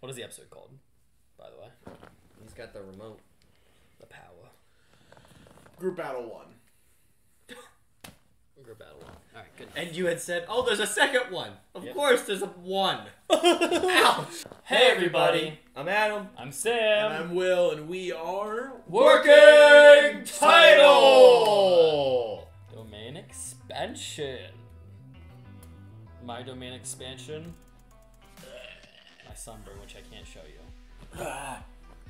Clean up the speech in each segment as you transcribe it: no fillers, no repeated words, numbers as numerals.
What is the episode called, by the way? He's got the remote. The power. Group Battle 1. Group Battle 1. Alright, good. And you had said, oh, there's a second one. Of course there's a 1. Ouch! Hey, everybody. I'm Adam. I'm Sam. And I'm Will, and we are... Working Title! Domain expansion. My domain expansion. My sunburn, which I can't show you.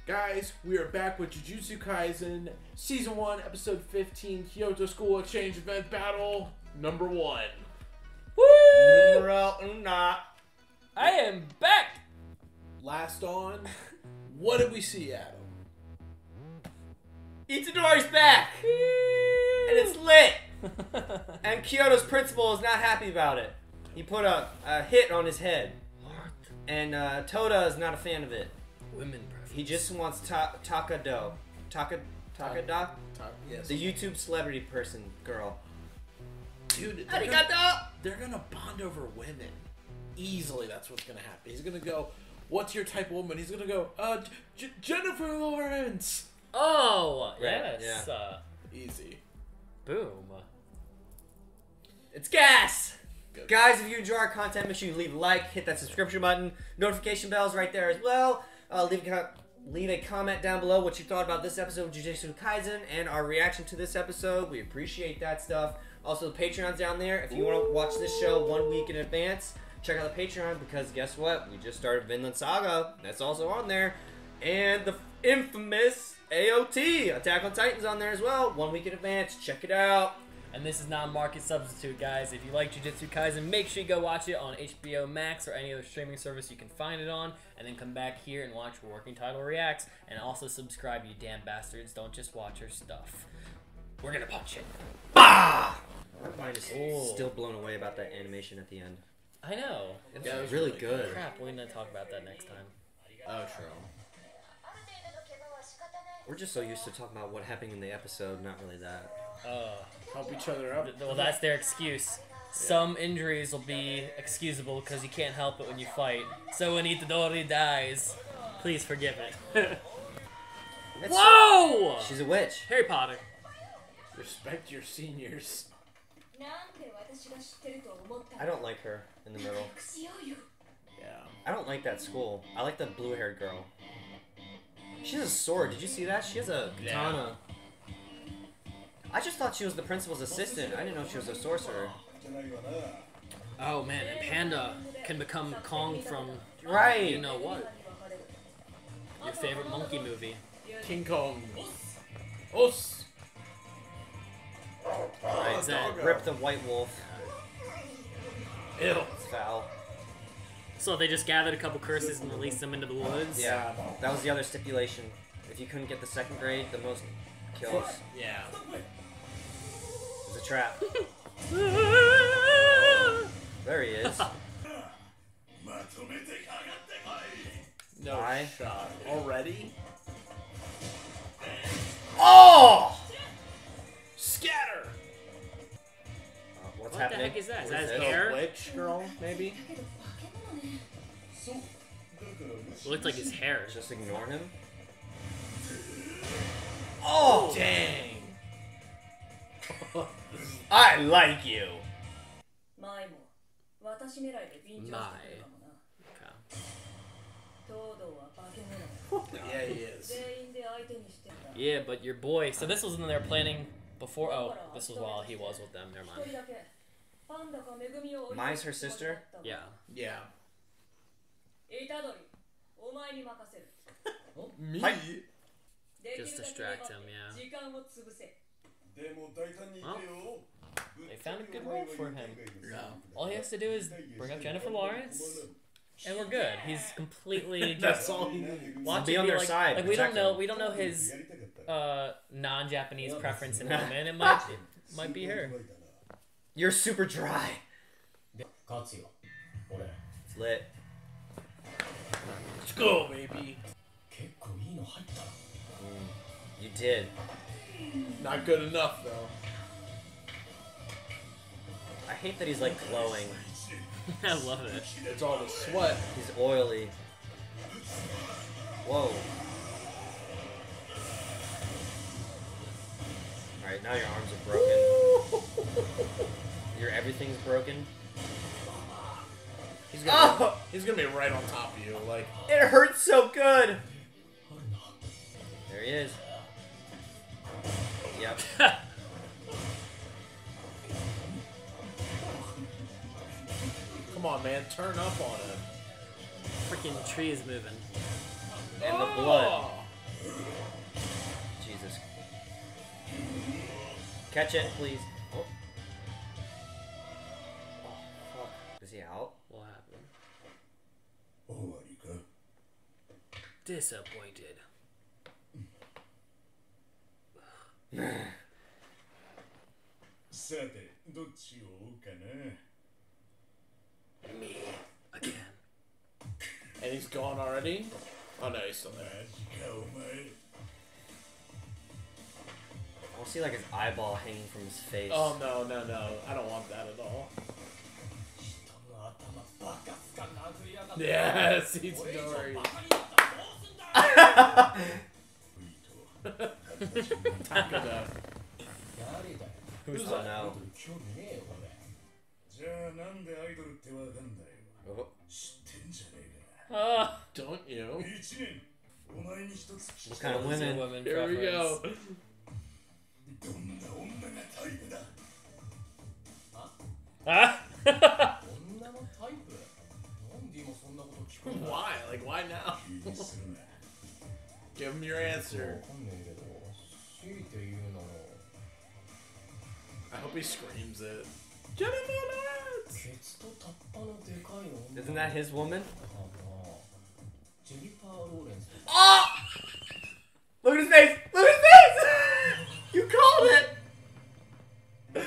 Guys, we are back with Jujutsu Kaisen, Season 1, Episode 15, Kyoto School Exchange Event Battle, number 1. Woo! Numero una. I am back! Last on, what did we see, Adam? Itadori's back! And it's lit! And Kyoto's principal is not happy about it. He put a hit on his head. And Toda is not a fan of it. Women preference. He just wants Takado. Takada? Yes. The YouTube celebrity person, girl. Dude, Arigato! they're gonna bond over women. Easily, that's what's gonna happen. He's gonna go, what's your type of woman? He's gonna go, Jennifer Lawrence! Oh, Right, yes. Easy. Boom. It's gas! Good. Guys, if you enjoy our content, make sure you leave a like, hit that subscription button, notification bell's right there as well. Leave a comment down below what you thought about this episode of Jujutsu Kaisen and our reaction to this episode. We appreciate that stuff. Also, the Patreon's down there. If you want to watch this show 1 week in advance, check out the Patreon because guess what? We just started Vinland Saga. That's also on there. And the infamous AOT, Attack on Titan's on there as well. 1 week in advance. Check it out. And this is not a market substitute, guys. If you like Jujutsu Kaisen, make sure you go watch it on HBO Max or any other streaming service you can find it on, and then come back here and watch Working Title Reacts, and also subscribe, you damn bastards. Don't just watch our stuff. We're gonna punch it. Bah! My mind is still blown away about that animation at the end. I know. It was, Yeah, it was really really good. Crap, we're gonna talk about that next time. Oh, true. We're just so used to talking about what happened in the episode, not really that. Help each other up. Well, that's their excuse. Some injuries will be excusable because you can't help it when you fight. So when Itadori dies, please forgive it. Whoa! She's a witch. Harry Potter. Respect your seniors. I don't like her in the middle. Yeah. I don't like that school. I like the blue-haired girl. She has a sword. Did you see that? She has a katana. I just thought she was the principal's assistant. I didn't know she was a sorcerer. Oh man, and Panda can become Kong from Right. you know what? Your favorite monkey movie. King Kong. Os. Right, that? Rip the white wolf. Ew. It's foul. So they just gathered a couple curses and released them into the woods? Yeah, that was the other stipulation. If you couldn't get the second grade, the most kills. Yeah. It's a trap. There he is. No Why? shot. Already? Oh! Scatter! What's What happening? the heck is that? Is What that his this? hair? Witch girl, maybe? It looked like his hair. Just ignore him. Oh! Dang! I like you. My. Yeah, he is. Yeah, but your boy. So this was when they were planning before. Oh, this was while he was with them. Never mind. Mai's her sister? Yeah. Yeah. Me? Hi. Just distract him, yeah. Well, they found a good role for him. Yeah. All he has to do is bring up Jennifer Lawrence, and we're good. He's completely just That's all he needs. watch Be it on their like, side, Like we don't protect know. him. We don't know his non-Japanese preference in women. It might be her. You're super dry. It's lit. Let's go, baby. You did. Not good enough, though. I hate that he's like glowing. I love it. It's all the sweat. He's oily. Whoa. Alright, now your arms are broken. Your everything's broken. He's gonna be right on top of you, like. It hurts so good! There he is. Yep. Come on, man, turn up on him. Freaking tree is moving. And the blood. Jesus. Catch it, please. Oh. Oh, fuck. Is he out? What happened? Disappointed. Me again. And he's gone already? Oh no, he's still there. I don't see like his eyeball hanging from his face. Oh no, no, no. I don't want that at all. Yes, Itadori. Who's the now? Oh. Don't you? What kind of women? Here we go. Ah! Why? Like, why now? Give him your answer. I hope he screams it. Isn't that his woman? Oh! Look at his face! Look at his face! You called it!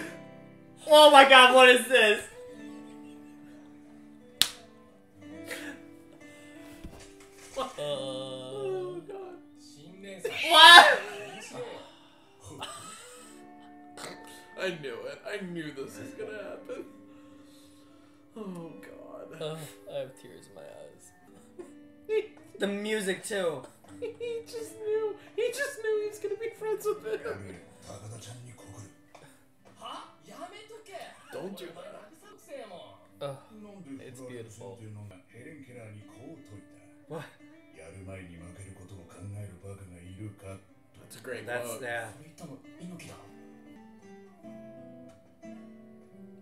Oh my god, what is this? Oh god. What? I knew it. I knew this was gonna happen. Oh god. I have tears in my eyes. The music too. He just knew. He just knew he was gonna be friends with him. Don't do that. Oh, it's beautiful. What? That's a great That's quote. yeah.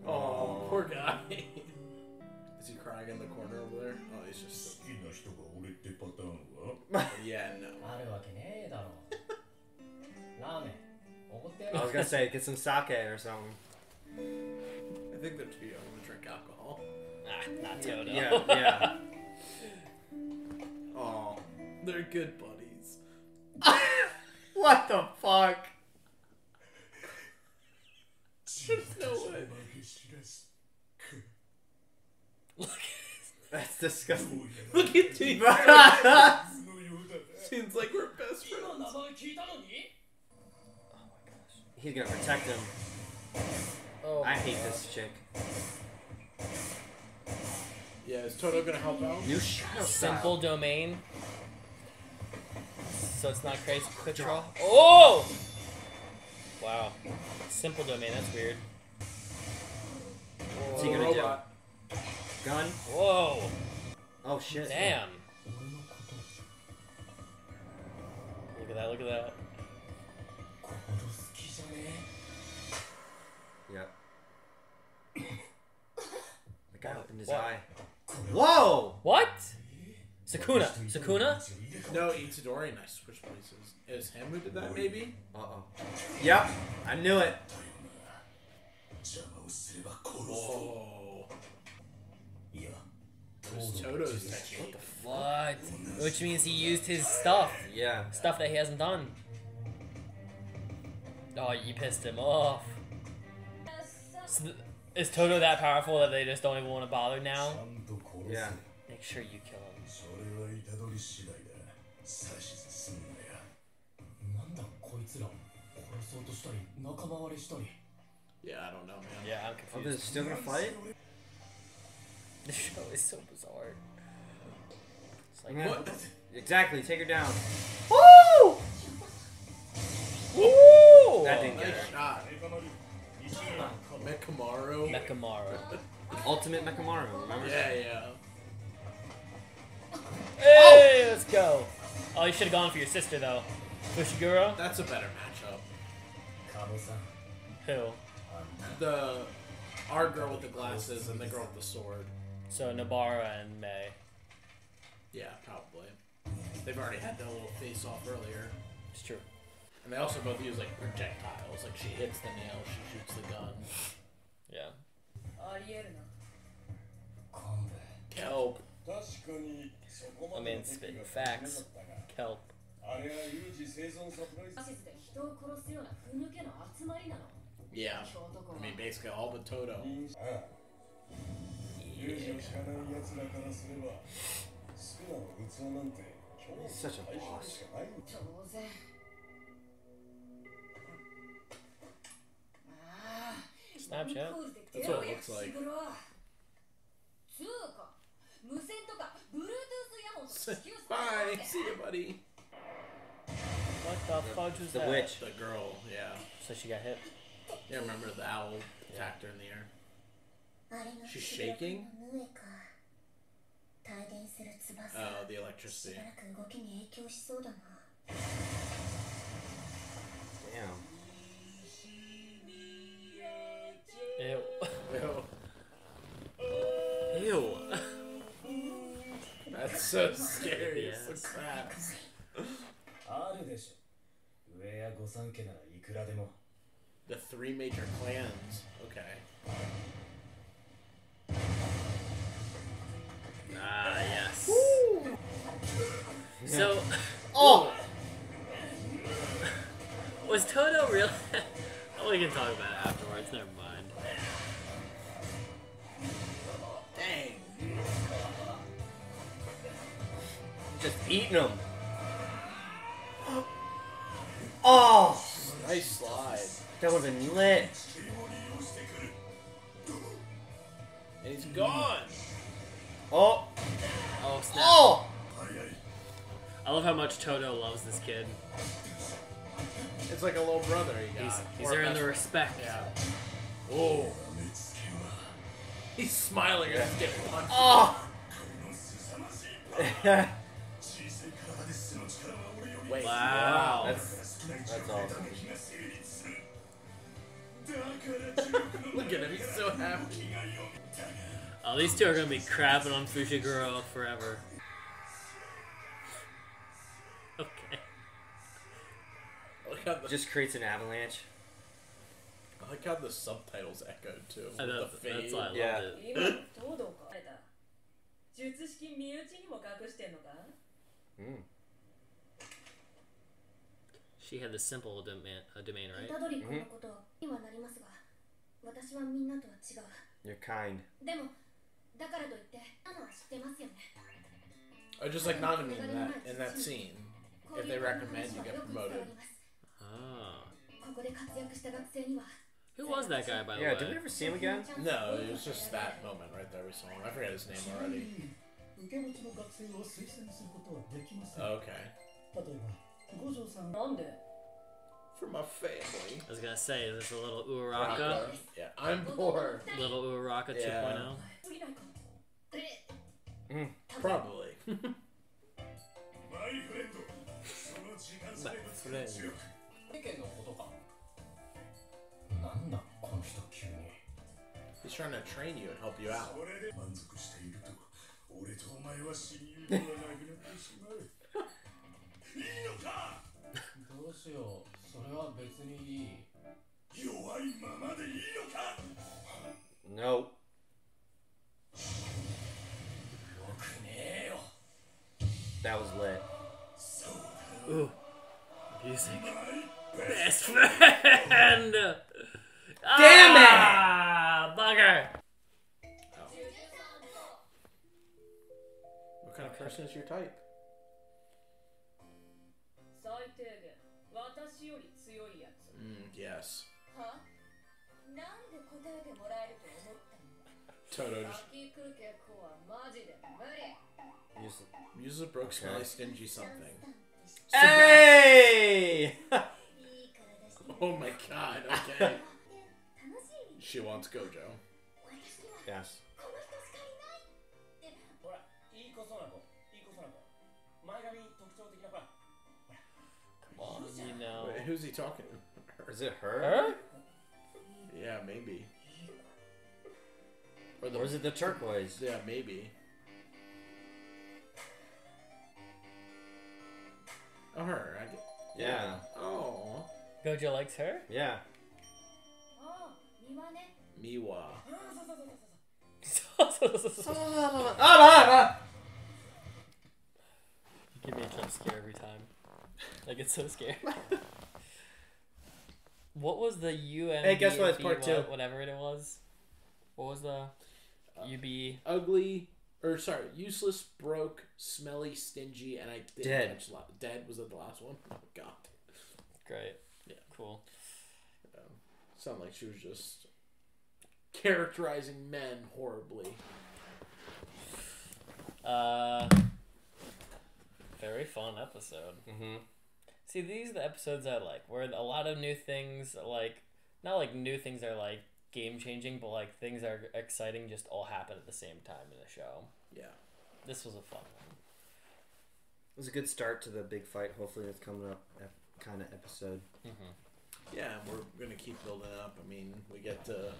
Oh, poor guy. Is he crying in the corner over there? Oh, he's just. Yeah, no. I was gonna say, get some sake or something. I think they're too young to drink alcohol. Ah, not Toto. Yeah, yeah. Oh, they're good buddies. What the fuck? There's no way. That's disgusting. Look at you. Seems like we're best friends. He's gonna protect him. Oh, I hate this chick. Yeah, is Toto gonna help out? New shadow simple domain. So it's not crazy. Quick draw. Oh! Wow. Simple domain, that's weird. What's he gonna do? Gun? Whoa. Oh shit. Damn. Look at that, look at that. Yep. The guy opened his eye. Whoa! What? Sakuna. Sakuna? No, Itadori and I switched places. Is him who did that, maybe? Uh-oh. Yep. I knew it. Whoa. Where's Toto's technique? What? Which means he used his stuff. Yeah. Stuff that he hasn't done. Oh, you pissed him off. So is Toto that powerful that they just don't even want to bother now? Yeah. Make sure you kill him. Yeah, I don't know, man. Yeah, I'm Oh, confused. they're still gonna fight? This show is so bizarre. Like, What? Exactly, take her down. woo! Woo! That didn't get Nice her. shot. Mekamaru. Mekamaru. Ultimate Mekamaru, remember? Yeah. Hey, let's go. Oh, you should have gone for your sister though. Fushiguro? That's a better matchup. Who? Our girl with the glasses and the girl with the sword. So Nobara and Mei. Yeah, probably. They've already had their little face off earlier. It's true. And they also both use like projectiles. Like she hits the nail, she shoots the gun. Yeah. Kelp. I mean, spitting facts. Kelp. Yeah. I mean, basically all but Toto. He's such a boss. Snapchat. That's what it looks like. Bye. See you, buddy. What the fudge was The that? witch. The girl, yeah. So she got hit. Yeah, remember the owl attacked her in the air. She's shaking? Oh, the electricity. Damn. Ew. Ew. Ew. That's so scary. Yes. It's so sad. The 3 major clans. Okay. Ah, yes. So, Oh! was Toto real? Oh, we can talk about it afterwards. Never mind. Dang. Just eating them. Oh! Nice slide. That would have been lit. And he's gone. Oh! Oh, snap. Oh! I love how much Toto loves this kid. It's like a little brother he got. He's Or a earned best the respect. Yeah. Oh. He's smiling and he's getting punched. Oh! Wait. Wow. That's awesome. Look at him. He's so happy. Oh, these two are gonna be crapping on Fushiguro forever. Okay. I like how the, Just creates an avalanche. I like how the subtitles echoed too. I know, With the fade. that's why I loved Yeah. it. Mm. She had the simple domain, right? You're kind. Or just like Nanami in that scene. If they recommend, you get promoted. Oh. Who was that guy, by the Yeah, way? did we ever see him again? No, it was just that moment right there we saw him. I forget his name already. Okay. For my family. I was gonna say, is this a little Uraraka? Yeah, I'm poor. Little Uraraka 2.0? Mm. Probably. He's trying to train you and help you out. No. That was lit. Ooh. Music. Best friend! Damn it! Ah, bugger! What kind of person is your type? Yes. Toto just uses a broke, smelly, stingy something. Hey! Oh my god, okay. She wants Gojo. Yes. Come on, you know. Wait, who's he talking to? Is it her? Her? Yeah, maybe. Or is it the turquoise? Yeah, maybe. Oh, her. Yeah. Oh. Gojo likes her? Yeah. Miwa. You give me a jump scare every time. I get so scared. What was the UM? Hey, guess what? It's part 2. Whatever it was. What was the UB? Ugly. Or, sorry, useless, broke, smelly, stingy, and I didn't Dead. catch Dead was it the last one? Oh, God. Great. Yeah. Cool. Sounded like she was just characterizing men horribly. Very fun episode. Mm-hmm. See, these are the episodes I like, where a lot of new things, like, not like new things are like game changing, but like things that are exciting just all happen at the same time in the show. Yeah. This was a fun one. It was a good start to the big fight. Hopefully, it's coming up kind of episode. Mm-hmm. Yeah, and we're going to keep building up. I mean, we get to...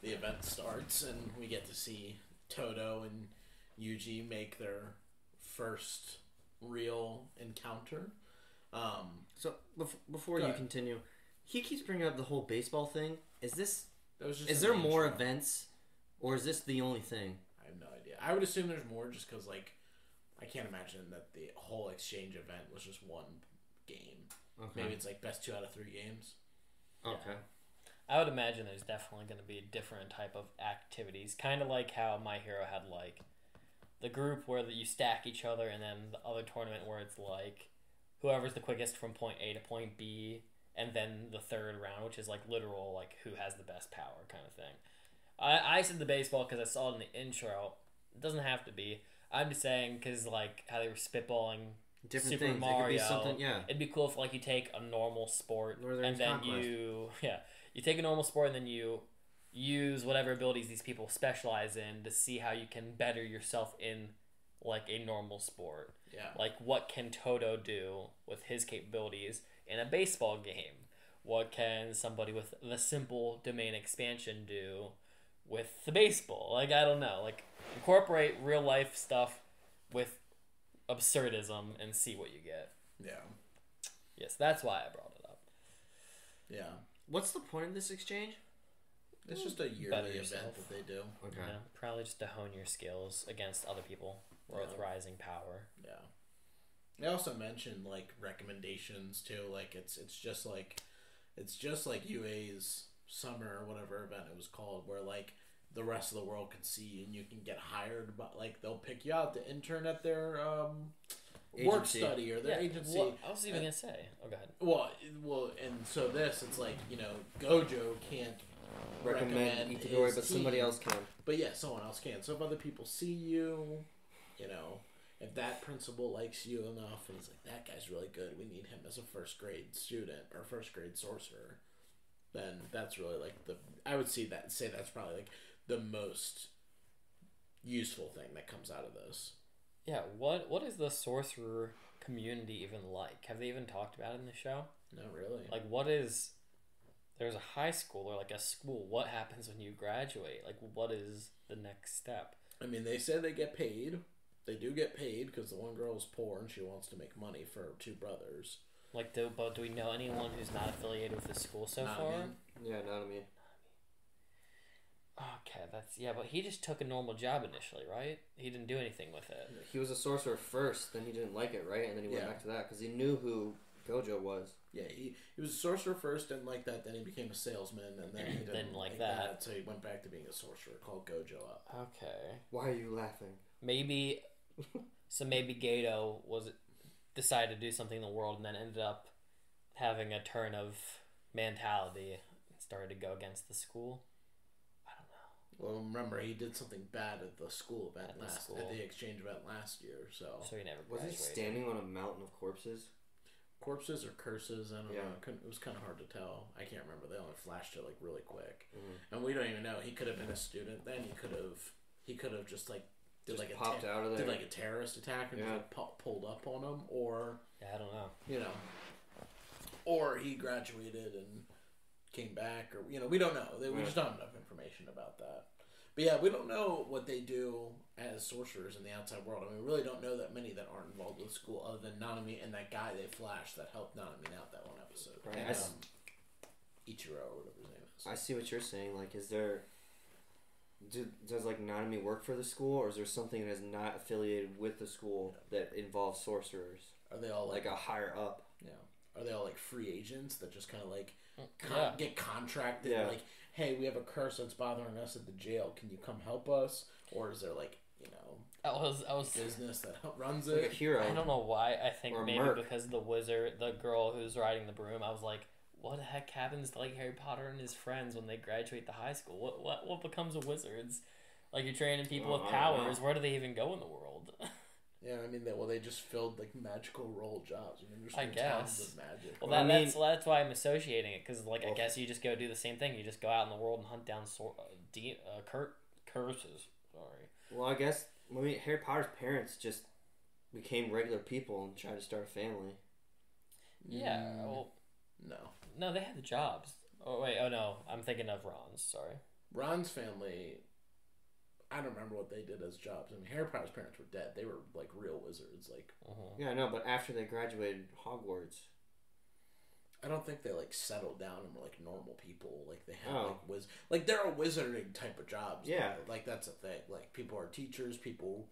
The event starts, and we get to see Toto and Yuji make their first real encounter. So, before you continue, he keeps bringing up the whole baseball thing. Is there more events, or is this the only thing? I have no idea. I would assume there's more just because, like, I can't imagine that the whole exchange event was just one game. Okay. Maybe it's like best 2 out of 3 games. Okay. Yeah. I would imagine there's definitely going to be different type of activities. Kind of like how My Hero had, like, the group where you stack each other, and then the other tournament where it's, like, whoever's the quickest from point A to point B, and then the third round, which is, like, literal, like, who has the best power kind of thing. I said the baseball because I saw it in the intro. It doesn't have to be. I'm just saying because, like, how they were spitballing Different Super things. Mario. It could be something, yeah. It'd be cool if, like, you take a normal sport Northern and then Conquest. you take a normal sport and then you use whatever abilities these people specialize in to see how you can better yourself in, like, a normal sport. Yeah. Like, what can Toto do with his capabilities in a baseball game? What can somebody with the simple domain expansion do with the baseball? Like, I don't know. Like, incorporate real life stuff with absurdism and see what you get. Yeah. Yes, that's why I brought it up. Yeah. What's the point of this exchange? It's just a Better yearly yourself. event that they do. Okay. You know, probably just to hone your skills against other people with rising power. Yeah. They also mentioned, like, recommendations too. Like, it's just like UA's summer or whatever event it was called, where, like, the rest of the world can see and you can get hired, but, like, they'll pick you out to intern at their work Agency. study or their agency. What I was even gonna say. Oh, go ahead. Well, and so it's like, you know, Gojo can't Recommend his Itadori, but somebody team. else can. But yeah, someone else can. So if other people see you, you know, if that principal likes you enough and he's like, that guy's really good, we need him as a first grade student or first grade sorcerer, then that's really like I would say that's probably like the most useful thing that comes out of this. Yeah, what is the sorcerer community even like? Have they even talked about it in the show? Not really. Like, there's a high school or like a school. What happens when you graduate? Like, what is the next step? I mean, they say they get paid. They do get paid because the one girl is poor and she wants to make money for her 2 brothers. Like, do we know anyone who's not affiliated with the school so Not far? me. Yeah, not me. Okay, but he just took a normal job initially, right? He didn't do anything with it. He was a sorcerer first, then he didn't like it, right? And then he went Yeah. back to that because he knew who Gojo was. Yeah, he was a sorcerer first, didn't like that. Then he became a salesman, and then he didn't like that. So he went back to being a sorcerer, called Gojo up. Okay. Why are you laughing? Maybe Gato decided to do something in the world and then ended up having a turn of mentality and started to go against the school. I don't know. Well, remember, he did something bad at the school event at the exchange event last year, so he never Was he graduated. standing on a mountain of corpses? Corpses or curses, I don't know. It was kind of hard to tell. I can't remember. They only flashed it like really quick, and we don't even know. He could have been a student then. He could have just like did like popped out of there, did like a terrorist attack and just like pulled up on him, or I don't know. You know, or he graduated and came back, or we don't know. We just don't have enough information about that. But yeah, we don't know what they do as sorcerers in the outside world. I mean, we really don't know that many that aren't involved with school, other than Nanami and that guy they flashed that helped Nanami out that one episode. Right. And, Ichiro or whatever his name is. I see what you're saying. Like, is there... Does like Nanami work for the school, or is there something that is not affiliated with the school that involves sorcerers? Are they all like a higher up? Yeah. Are they all like free agents that just kind of like get contracted? Yeah. Like, hey, we have a curse that's bothering us at the jail. Can you come help us? Or is there like I was business that runs like it? a hero. I don't know why. I think Or a maybe merc. because the wizard, the girl who's riding the broom. I was like, what the heck happens to like Harry Potter and his friends when they graduate the high school? What becomes of wizards? Like, you're training people with powers. Where do they even go in the world? Yeah, I mean, they just filled like magical role jobs. I mean, there's I guess. tons of magic. Well, that's why I'm associating it, because I guess you just go do the same thing. You just go out in the world and hunt down curses. Sorry. Well, I guess Harry Potter's parents just became regular people and tried to start a family. Yeah. Well, no, they had the jobs. Oh wait. Oh no, I'm thinking of Ron's. Sorry. Ron's family. I don't remember what they did as jobs. I mean, Harry Potter's parents were dead. They were like real wizards. Like, yeah, I know. But after they graduated Hogwarts, I don't think they like settled down and were like normal people. Like they had like they're a wizarding type of jobs. Yeah, like that's a thing. Like people are teachers.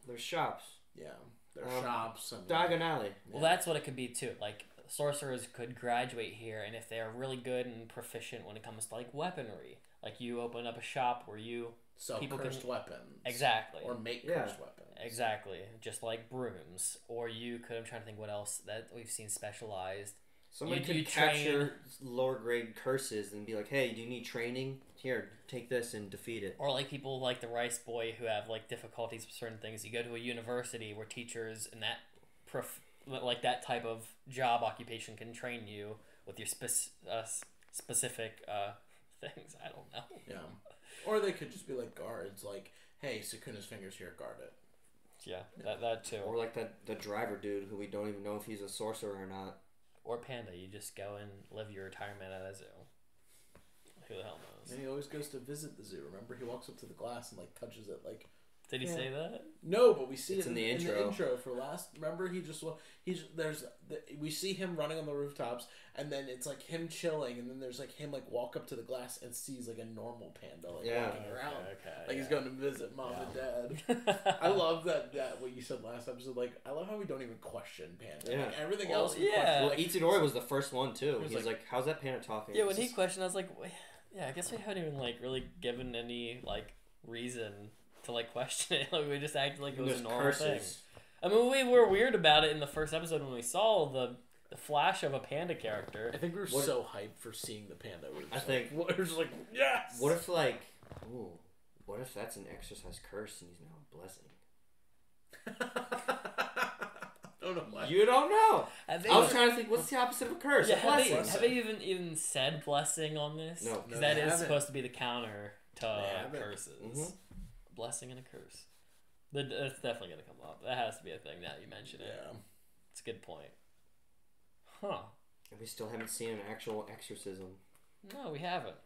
There's shops. Yeah, there's shops. I mean, Diagon Alley. Well, that's what it could be too. Like, sorcerers could graduate here, and if they're really good and proficient when it comes to like weaponry, like you open up a shop where you sell cursed weapons. Exactly. Or make cursed weapons. Exactly. Just like brooms. Or you could, I'm trying to think what else that we've seen specialized. Somebody could capture lower grade curses and be like, hey, do you need training? Here, take this and defeat it. Or like people like the Rice Boy who have like difficulties with certain things. You go to a university where teachers and that like that type of job occupation can train you with your specific things. I don't know. Yeah. Or they could just be like guards, like, hey, Sukuna's fingers here, guard it. Yeah, that too. Or like the driver dude who we don't even know if he's a sorcerer or not. Or Panda, you just go and live your retirement at a zoo. Who the hell knows? And he always goes to visit the zoo. Remember, he walks up to the glass and like touches it, like. Did he say that? No, but we see it's it in the intro. For last. Remember, we see him running on the rooftops, and then it's like him chilling, and then there's like him like walk up to the glass and sees like a normal panda like walking around, like he's going to visit mom and dad. I love that what you said last episode. Like, I love how we don't even question panda. Yeah. Like, everything else. Well, Itadori was the first one too. He was like, "How's that panda talking?" Yeah, when he questioned, I was like, "Yeah, I guess we haven't even like really given any like reason to like question it. Like, we just acted like it was a normal thing." I mean, we were weird about it in the first episode when we saw the flash of a panda character. I think we were so hyped for seeing the panda. I think we were just like, yes. What if what if that's an exercise curse and he's now a blessing? Don't know why. You don't know. I was trying to think, what's the opposite of a curse? Yeah, have they even said blessing on this? No, because that is supposed to be the counter to curses. Mm-hmm. Blessing and a curse. It's definitely going to come up. That has to be a thing now you mention it. Yeah. It's a good point. Huh. And we still haven't seen an actual exorcism. No, we haven't.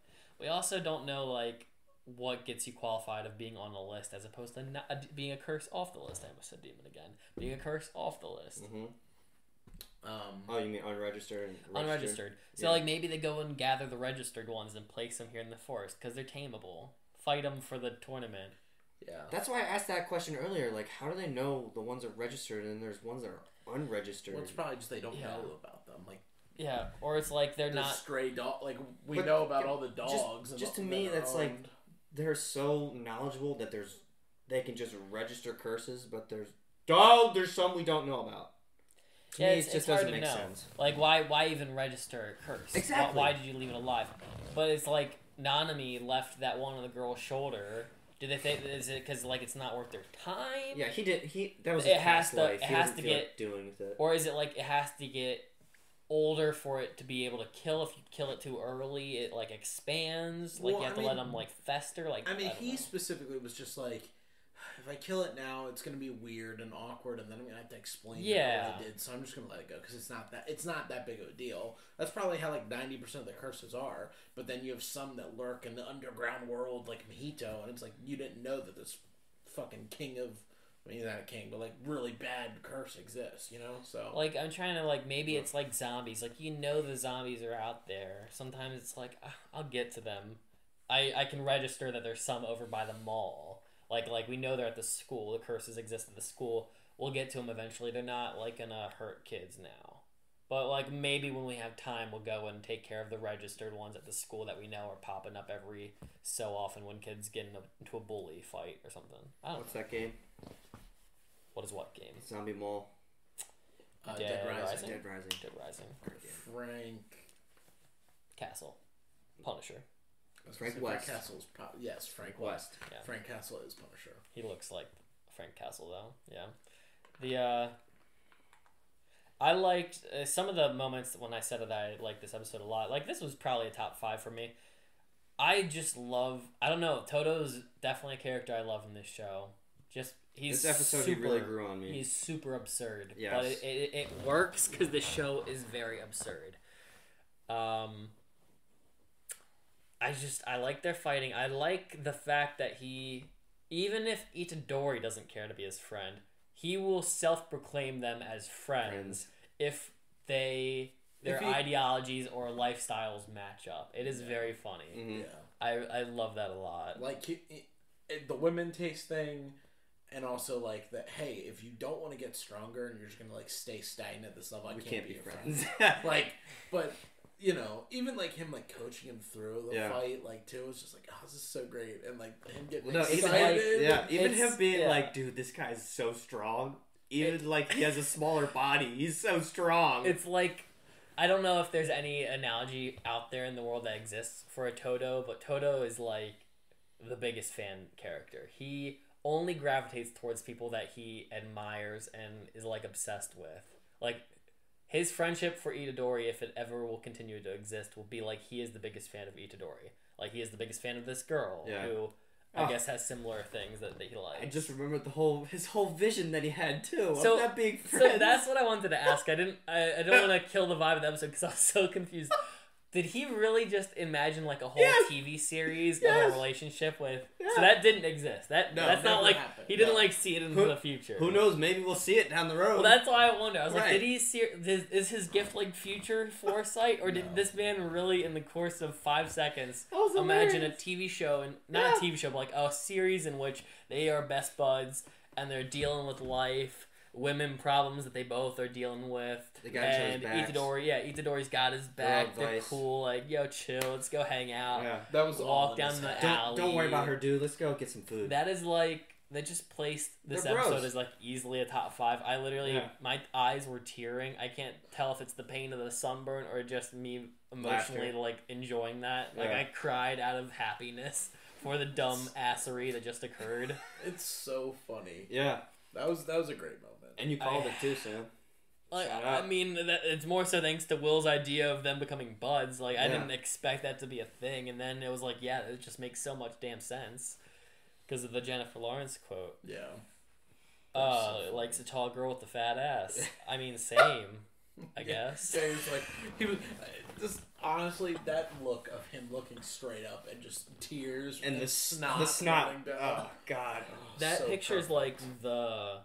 We also don't know, like, what gets you qualified of being on the list as opposed to not, being a curse off the list. I almost said demon again. Being a curse off the list. Mm-hmm. You mean unregistered? Unregistered. So, like, maybe they go and gather the registered ones and place them here in the forest because they're tameable. Fight them for the tournament. Yeah. That's why I asked that question earlier. Like, how do they know the ones that are registered and there's ones that are unregistered? Well, it's probably just they don't know about them. Like, yeah, or it's like they're not stray dog. Like, we know about all the dogs. Just to me, that's like they're so knowledgeable that they can just register curses, but there's some we don't know about. To me, it just doesn't make sense. Like, why even register a curse? Exactly. Why did you leave it alive? But it's like Nanami left that one on the girl's shoulder Do they think is it because like it's not worth their time? Yeah, that was It his has past to- life. it He has doesn't to feel get- like doing with it. Or is it like it has to get older for it to be able to kill? If you kill it too early, it like expands. Like Well, you have I to let mean- them like fester. Like I mean, don't he know. specifically was just like, if I kill it now, it's gonna be weird and awkward, and then I'm gonna have to explain Yeah. what I did. So I'm just gonna let it go because it's not that big of a deal. That's probably how like 90% of the curses are. But then you have some that lurk in the underground world, like Mojito, and it's like you didn't know that this fucking king of, I mean, not a king, but like really bad curse exists. You know, so Like I'm trying to like maybe it's like zombies. Like you know the zombies are out there. Sometimes it's like I'll get to them. I can register that there's some over by the mall. Like we know they're at the school. The curses exist at the school. We'll get to them eventually. They're not like gonna hurt kids now. But like maybe when we have time, we'll go and take care of the registered ones at the school that we know are popping up every so often when kids get into a bully fight or something. I don't What's know. that game? What is what game? Zombie Mall. Dead Rising? Dead Rising. Dead Rising. Frank. Castle. Punisher. I was Frank gonna say West. Castle's yes, Frank West. Yeah. Frank Castle is Punisher. He looks like Frank Castle though. Yeah. I liked some of the moments when I said that I liked this episode a lot. Like this was probably a top 5 for me. I just love. I don't know. Toto's definitely a character I love in this show. Just he's This episode super, he really grew on me. He's super absurd. Yes. But it works because the show is very absurd. I like their fighting. I like the fact that even if Itadori doesn't care to be his friend, he will self-proclaim them as friends if their ideologies or lifestyles match up. It is very funny. Mm-hmm. Yeah. I love that a lot. Like the women taste thing, and also like that. Hey, if you don't want to get stronger and you're just gonna like stay stagnant at this level, I We can't be your your friends. friend. Like, but you know, even like him like coaching him through the Yeah. fight, like too, was just like, oh, this is so great, and like him getting No, even excited. even It's- him being yeah. like, dude, this guy's so strong. Even like he has a smaller body, he's so strong. It's like, I don't know if there's any analogy out there in the world that exists for a Toto, but Toto is like the biggest fan character. He only gravitates towards people that he admires and is like obsessed with. Like his friendship for Itadori, if it ever will continue to exist, will be like he is the biggest fan of Itadori. Like he is the biggest fan of this girl who I guess has similar things that he likes. I just remembered his whole vision that he had too. So- of not being friends. So that's what I wanted to ask. I don't want to kill the vibe of the episode because I was so confused. Did he really just imagine like a whole Yes. TV series of Yes. a relationship with? Yeah. So that didn't exist. That's never not like happened. he didn't No. like see it into the future. Who knows? Maybe we'll see it down the road. Well, that's why I wonder. I was like, Right. did he see? Is his gift like future foresight, or did No. this man really, in the course of 5 seconds, That was imagine a hilarious. TV show and not a TV show, but like a series in which they are best buds and they're dealing with life, women problems that they both are dealing with. They got each other's and backs. Itadori's got his back. They're advice. cool. Like, yo, chill. Let's go hang out. Yeah. That was all Walk in down his the head. alley. Don't worry about her, dude. Let's go get some food. That is like they just placed this They're episode bros. as like easily a top 5. I literally Yeah. my eyes were tearing. I can't tell if it's the pain of the sunburn or just me emotionally Laughter. like enjoying that. Like Yeah. I cried out of happiness for the dumb assery that just occurred. It's so funny. Yeah, That was a great moment. and you called it too, Sam. Like Shout I out. mean, it's more so thanks to Will's idea of them becoming buds. Like I Yeah. didn't expect that to be a thing, and then it was like, yeah, it just makes so much damn sense because of the Jennifer Lawrence quote. Yeah. That's so funny. Likes a tall girl with a fat ass. I mean, same, I guess. Yeah, he was like, he was just honestly that look of him looking straight up and just tears And the snot running running down. Oh God. That So picture is perfect. like the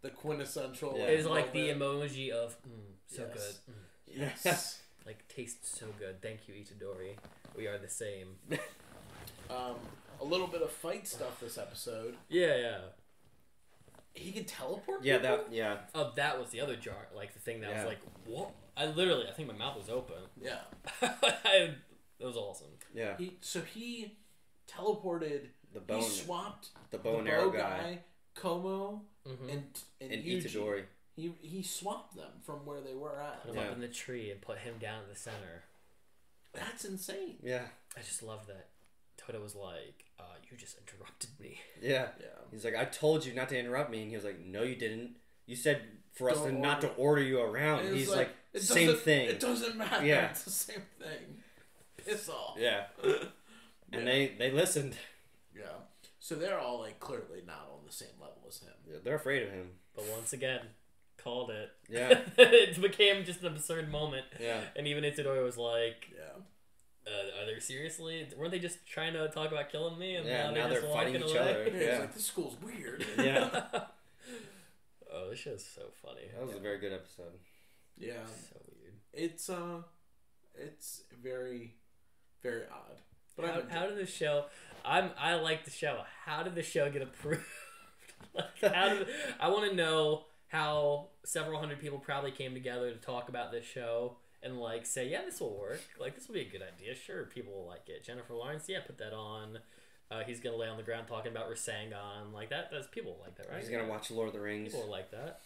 the quintessential. Yeah. is like the moment. emoji of so Yes. good. Yes. Like tastes so good. Thank you, Itadori. We are the same. A little bit of fight stuff this episode. Yeah. He can teleport. Yeah, people? yeah. Oh, that was the other jar. Like the thing that Yeah. was like, what? I think my mouth was open. Yeah. That was awesome. Yeah. He teleported. The bone, He swapped the the bow and arrow guy, Como, Mm-hmm. and Yuji. Itadori. He swapped them from where they were at. Put him up in the tree and put him down in the center. That's insane. Yeah. I just love that Toto was like, you just interrupted me. Yeah. Yeah. He's like, I told you not to interrupt me. And he was like, no, you didn't. You said for us Don't not to order- order you around. And And he's it's like, it same doesn't- thing. It doesn't matter. Yeah. It's the same thing. Piss off. Yeah. And they listened. Yeah. So they're all like clearly not on the same level as him. Yeah, they're afraid of him. But once again, called it. Yeah. It became just an absurd moment. Yeah. And even Itadori was like, Yeah. are they seriously? Weren't they just trying to talk about killing me? And Yeah, now just they're fighting walking each away? other. Yeah. Yeah. He's like, this school's weird. Yeah. Oh, this show's so funny. That was a very good episode. Yeah. So weird. It's very, very odd. But How did the show? I like the show. How did the show get approved? I want to know how several hundred people probably came together to talk about this show and like say, yeah, this will work. Like this will be a good idea. Sure, people will like it. Jennifer Lawrence, yeah, put that on. He's gonna lay on the ground talking about Rasengan like that. That's people will like that, right? He's gonna watch Lord of the Rings. People will like that.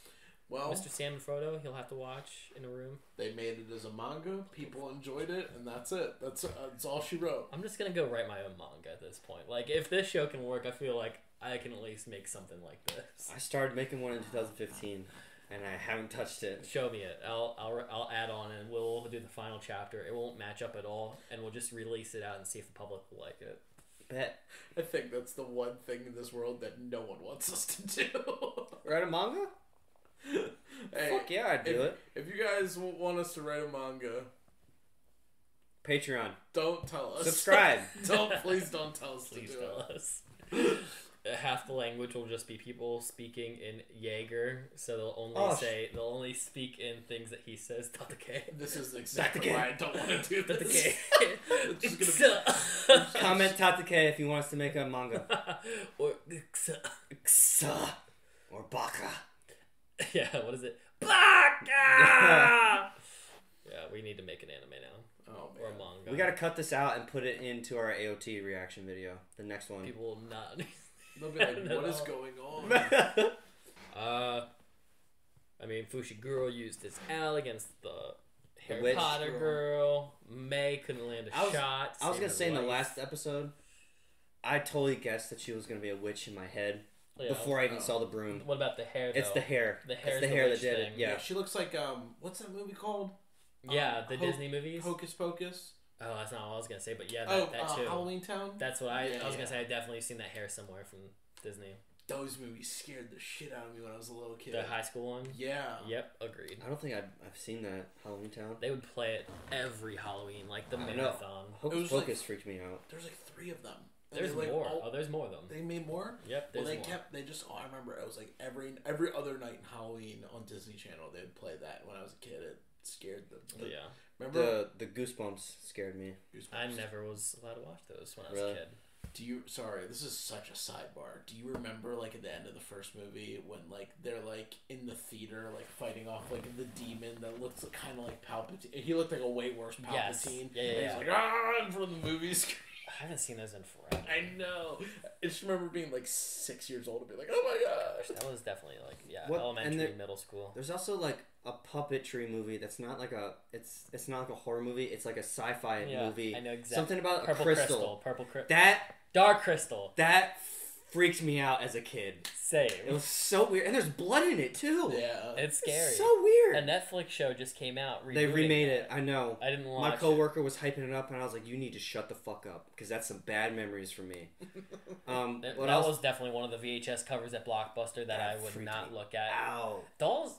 Well, Mr. Sam and Frodo, he'll have to watch in a room. they made it as a manga. People enjoyed it, and that's it. That's all she wrote. I'm just gonna go write my own manga at this point. Like if this show can work, I feel like I can at least make something like this. I started making one in 2015, and I haven't touched it. Show me it. I'll add on and we'll do the final chapter. It won't match up at all, and we'll just release it out and see if the public will like it. Bet. I think that's the one thing in this world that no one wants us to do. Write a manga? Hey, Fuck yeah, I'd do it. If you guys want us to write a manga, Patreon. don't tell us. Subscribe. Please don't tell us Please to do tell it. us. Half the language will just be people speaking in Jaeger, so they'll only speak in things that he says. Tatake. This is exactly Tatake. why I don't want to do this. Tatake. Just Comment Tatake if you want us to make a manga. Or Xa. Or Baka. yeah, what is it? Baka! Yeah, we need to make an anime now. Oh Or a man. manga. We gotta cut this out and put it into our AOT reaction video. The next one. People will not. They'll be like, No, what is no. going on? I mean, Fushiguro used his L against the Harry witch Potter girl. May couldn't land a shot. I was saved gonna her say in the life. last episode, I totally guessed that she was gonna be a witch in my head Yeah. before I even saw the broom. What about the hair? Though? It's the hair. The It's hair's the the hair that witch did thing. it. Yeah. She looks like what's that movie called? Yeah, the Disney movies. Hocus Pocus. Oh, that's not what I was gonna say, but yeah, Oh, that too. Halloween Town. That's what I was Yeah. gonna say. I definitely seen that hair somewhere from Disney. Those movies scared the shit out of me when I was a little kid. The high school one. Yeah. Yep, agreed. I don't think I've seen that Halloween Town. They would play it every Halloween, like the I know. marathon. Hocus was like- Pocus freaked me out. There's like 3 of them. And There's they, like, more. all- Oh, there's more of them. They made more. Yep, Well, there's they more. kept. They just. Oh, I remember. It was like every other night in Halloween on Disney Channel. They'd play that. When I was a kid, it scared them. Yeah, Remember? The Goosebumps scared me. Goosebumps? I never was allowed to watch those when I was Really? a kid. Do you? Sorry, this is such a sidebar. Do you remember like at the end of the first movie when like they're like in the theater like fighting off like the demon that looks kind of like Palpatine? He looked like a way worse Palpatine. Yes. Yeah, And yeah, he's like ah in front of the movie screen. I haven't seen those in forever. I know. I just remember being like 6 years old and being like, oh my gosh. That was definitely like What- elementary, and the- middle school. There's also like a puppetry movie that's not like it's not like a horror movie. It's like a sci-fi Yeah, movie. I know exactly. Something about Purple a crystal. Purple crystal. Dark Crystal. That freaked me out as a kid. Same. It was so weird, and there's blood in it too. Yeah. It's scary. It's so weird. A Netflix show just came out. They rebooting remade that. it. I know. I didn't watch My coworker was hyping it up, and I was like, "You need to shut the fuck up, because that's some bad memories for me." That What else? was definitely one of the VHS covers at Blockbuster that I would freaked not me look at. out. Dolls,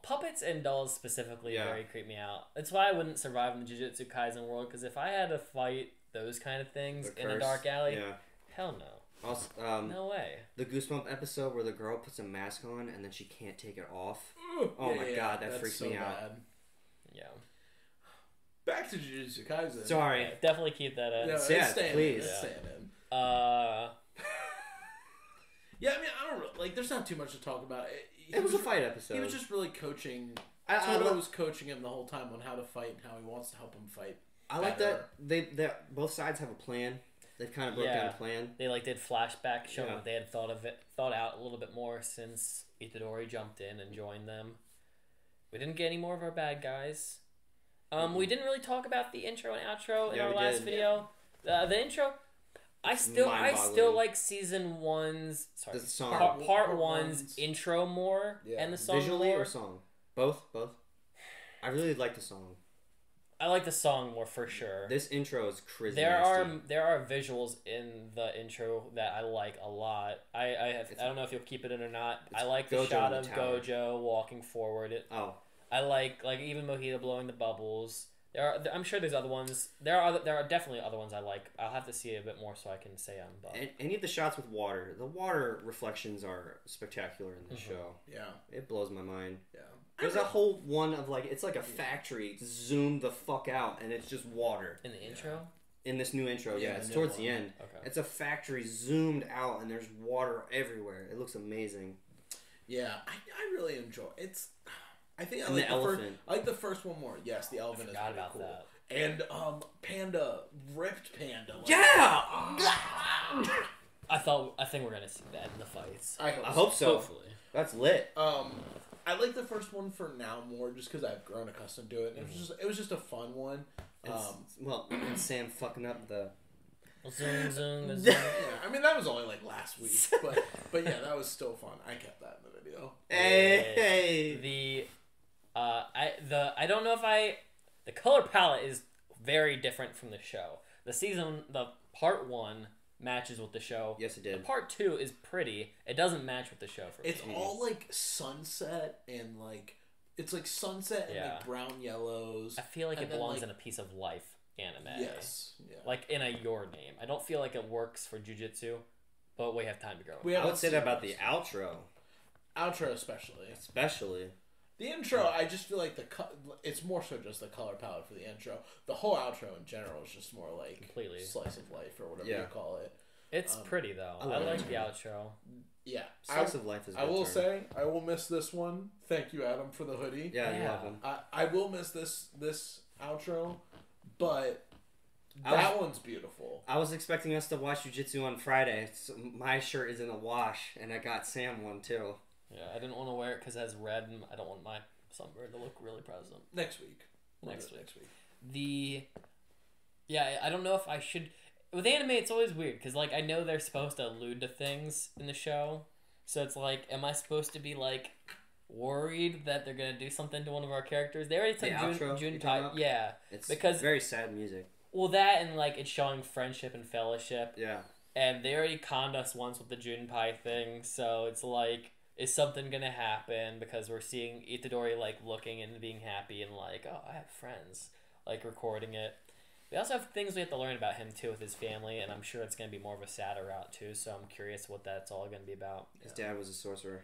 puppets and dolls specifically Yeah. very creep me out. That's why I wouldn't survive in the Jujutsu Kaisen world, because if I had to fight those kind of things The in a curse. dark alley, Yeah. hell no. Also, No way. the Goosebump episode where the girl puts a mask on and then she can't take it off. Oh my God, that freaks me out. Yeah. Back to Jujutsu Kaisen. Sorry. Yeah, definitely keep that in. No, it's Yeah, staying please. In. It's staying in. Yeah, I mean, I don't like. There's not too much to talk about. It was a fight episode. He was just really coaching. I Toto was coaching him the whole time on how to fight and how he wants to help him fight. I like better. that they both sides have a plan. They've kind of broke down a plan. They like did flashback showing Yeah. that they had thought out a little bit more since Itadori jumped in and joined them. We didn't get any more of our bad guys. We didn't really talk about the intro and outro in Yeah, our we last did. video. The intro, I still mind-boggling. like season 1's The song. part Part 1's one's- intro more Yeah. and the song Visually more. or song? Both. I really like the song. I like the song more for sure. This intro is crazy. There are visuals in the intro that I like a lot. I don't know if you'll keep it in or not. I like the Gojo shot in of the tower. Gojo walking forward. I like even Mojito blowing the bubbles. I'm sure there's other ones. There are definitely other ones I like. I'll have to see it a bit more so I can say them. But Any of the shots with water, the water reflections are spectacular in the show. Yeah. It blows my mind. Yeah. There's a whole one of like it's like a factory zoomed the fuck out, and it's just water in the intro, in this new intro. Yeah, Yeah, the it's new towards one. the end. Okay. It's a factory zoomed out, and there's water everywhere. It looks amazing. Yeah, I really enjoy it's. I think I And like the elephant. I like the first one more. Yes, the elephant is forgot pretty about cool. that. And Panda, ripped Panda. Like, Yeah. I think we're gonna see that in the fights. I I hope so. Hopefully. That's lit. I like the first one for now more just because I've grown accustomed to it. It was just a fun one. And Sam fucking up the. Zoom, zoom, zoom. Yeah, I mean that was only like last week, but yeah, that was still fun. I kept that in the video. Hey. I don't know if the color palette is very different from the show. The part 1 matches with the show. Yes, it The did. part 2 is pretty. It doesn't match with the show for me. It's all like sunset and like it's like sunset and Yeah. like brown yellows. I feel like and it then, belongs like- in a piece of life anime. Yes. Yeah. Like in a Your Name. I don't feel like it works for Jujutsu, but we have time to grow. I would say that about the outro, outro especially. The intro, I just feel like it's more so just the color palette for the intro. The whole outro in general is just more like Completely. slice of life or whatever Yeah. you call it. It's pretty though. I I love like it. the outro. Yeah, Slice of life is. I will say I will miss this one. Thank you, Adam, for the hoodie. Yeah, you're Yeah. welcome. I will miss this outro, but I that one's beautiful. I was expecting us to watch Jiu-Jitsu on Friday. So my shirt is in the wash, and I got Sam one too. Yeah, I didn't want to wear it because it has red, and I don't want my sunburn to look really present. Next week. Next week. I don't know if I should. With anime, it's always weird because like I know they're supposed to allude to things in the show, so it's like, am I supposed to be like worried that they're gonna do something to one of our characters? They already took outro you're talking Junpei. about? Yeah, It's because very sad music. well, that and like it's showing friendship and fellowship, Yeah. and they already conned us once with the Junpei thing, so it's like, is something gonna happen? Because we're seeing Itadori like looking and being happy and like, oh, I have friends, like recording it. We also have things we have to learn about him too with his family, and I'm sure it's gonna be more of a sadder route too. So I'm curious what that's all gonna be about. His dad was a sorcerer.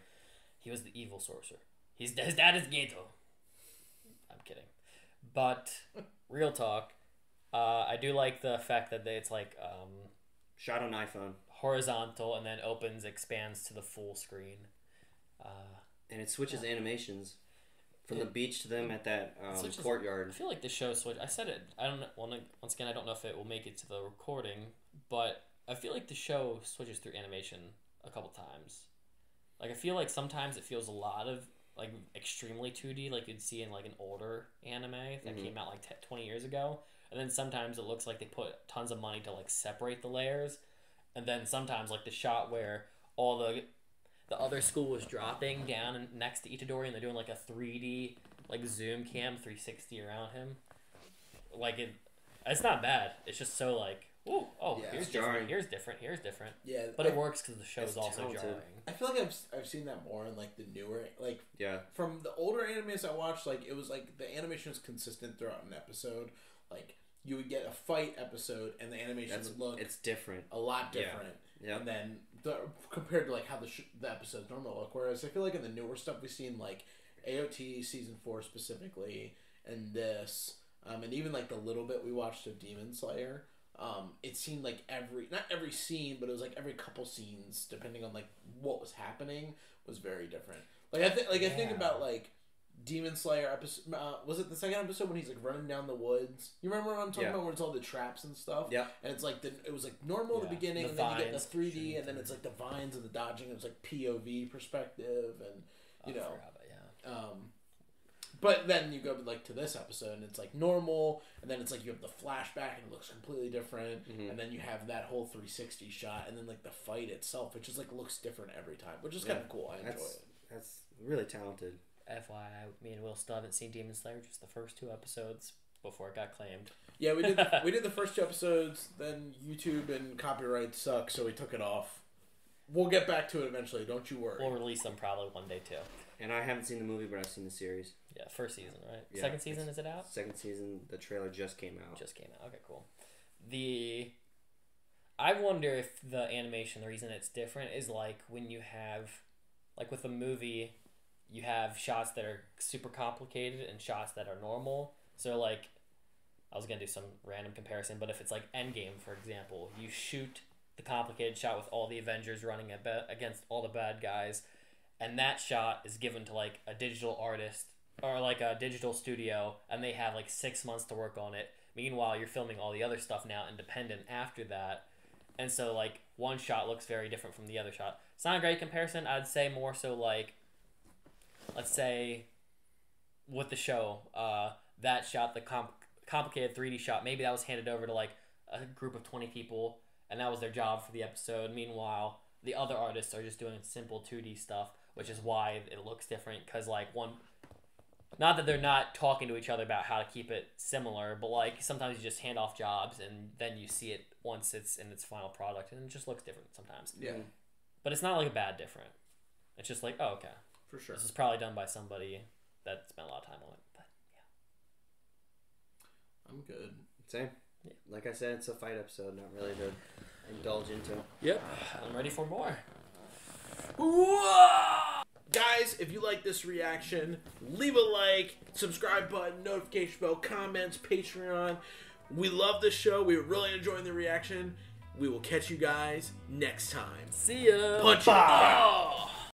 He was the evil sorcerer. His dad is Geto. I'm kidding, but real talk, I do like the fact that it's like Shot on iPhone. horizontal and then expands to the full screen. And it switches animations from the beach to them at that Switches- courtyard. I feel like the show switch. I said it. I don't know. Once again, I don't know if it will make it to the recording, but I feel like the show switches through animation a couple times. Like I feel like sometimes it feels a lot of like extremely 2D, like you'd see in like an older anime that came out like 20 years ago, and then sometimes it looks like they put tons of money to like separate the layers, and then sometimes like the shot where all the other school was dropping down and next to Itadori, and they're doing like a 3D like zoom cam 360 around him. Like it's not bad. It's just so like, ooh, oh, Yeah, here's it's different, jarring. here's different. Yeah, But it works because the show is it's also talented. jarring. I feel like I've seen that more in like the newer like Yeah. from the older animes I watched. Like it was like the animation was consistent throughout an episode. Like you would get a fight episode and the animation would look It's different. a lot different. Yeah. And then compared to like how the episodes normally look. Whereas I feel like in the newer stuff we've seen like AOT season 4 specifically and this and even like the little bit we watched of Demon Slayer. It seemed like not every scene, but it was like every couple scenes, depending on like what was happening, was very different. Like I think about like Demon Slayer episode. Was it the second episode when he's like running down the woods? You remember what I'm talking about? Where it's all the traps and stuff. Yeah. And it's like it was like normal at the beginning, The and then you get vines the 3D, and then it's like the vines and the dodging. It was like POV perspective, and you know. I forgot about, yeah. But then you go like to this episode and it's like normal, and then it's like you have the flashback and it looks completely different, and then you have that whole 360 shot, and then like the fight itself, it just like looks different every time, which is kind of cool. I enjoy it. That's really talented. FYI, me and Will still haven't seen Demon Slayer, just the first 2 episodes before it got claimed. Yeah, we did the first 2 episodes, then YouTube and copyright suck, so we took it off. We'll get back to it eventually, don't you worry. We'll release them probably one day too. And I haven't seen the movie, but I've seen the series. Yeah, first season, right? Yeah, Second season, is it out? Second season, the trailer just came out. Just came out. Okay, cool. I wonder if the animation, the reason it's different is like when you have, like with a movie, you have shots that are super complicated and shots that are normal. So like, I was going to do some random comparison, but if it's like Endgame, for example, you shoot the complicated shot with all the Avengers running against all the bad guys, and that shot is given to like a digital artist or like a digital studio, and they have like 6 months to work on it. Meanwhile, you're filming all the other stuff now independent after that, and so like one shot looks very different from the other shot. It's not a great comparison. I'd say more so like, let's say with the show, that shot, the complicated 3D shot, maybe that was handed over to like a group of 20 people, and that was their job for the episode. Meanwhile, the other artists are just doing simple 2D stuff, which is why it looks different, because like not that they're not talking to each other about how to keep it similar, but like sometimes you just hand off jobs and then you see it once it's in its final product, and it just looks different sometimes. Yeah. But it's not like a bad different. It's just like, oh, okay. For sure. This is probably done by somebody that spent a lot of time on it. But yeah. I'm good. Same. Yeah. Like I said, it's a fight episode, not really to indulge into. Yep. I'm ready for more. Whoa! Guys, if you like this reaction, leave a like, subscribe button, notification bell, comments, Patreon. We love this show. We're really enjoying the reaction. We will catch you guys next time. See ya. Punch it.